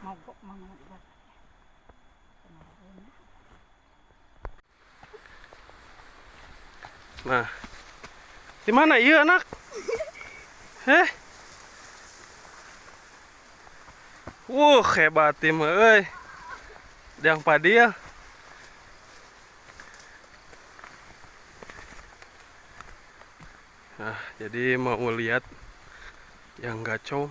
Mogok mang. Nah, di mana iya anak? Hebat tim euy. Yang padi ya. Nah, jadi mau lihat yang gacor.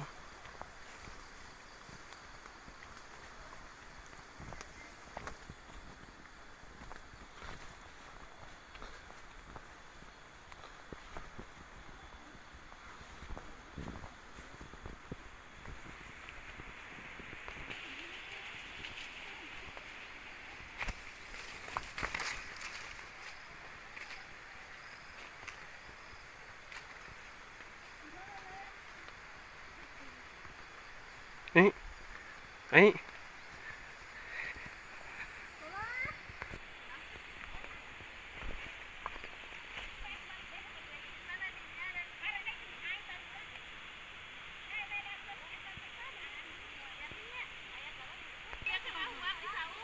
Nih,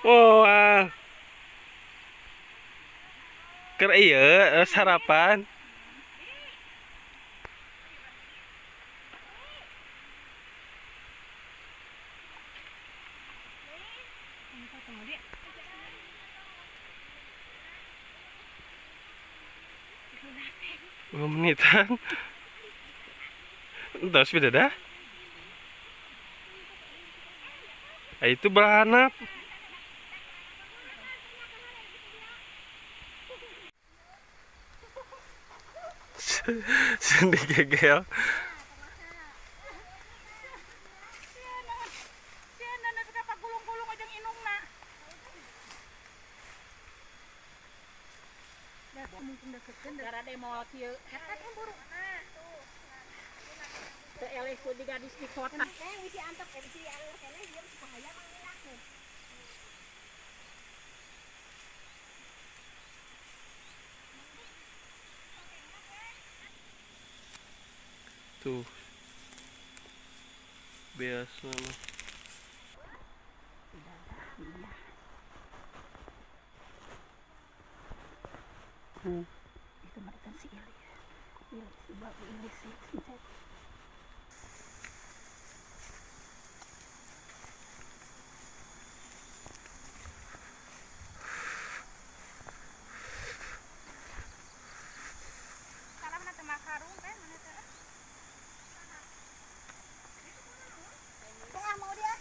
wah, keur ieu sarapan. Dua menitan. Terus beda dah. Itu beranak. Sendi gegel. Gara deh mau kieu. Eta teh buruk. Teu eleh ku di gadis di kota. Teh wisi antep wisi anu keneh ieu bahaya mangilakna. Tuh. Biasa mah. Itu mah kan si Ili. Ili si babu Ili si Cek. Salah mana teh makarung teh mana teh? Tengah mau dia.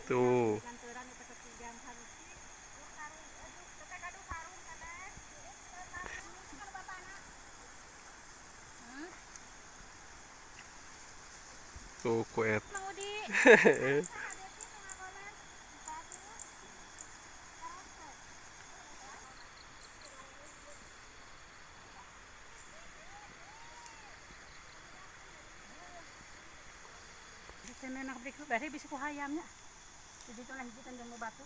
Tuh. Tuh kuet. Bisa nak beri ku bari bisa ku hayamnya. Jadi itu lah hijitan jeung batu.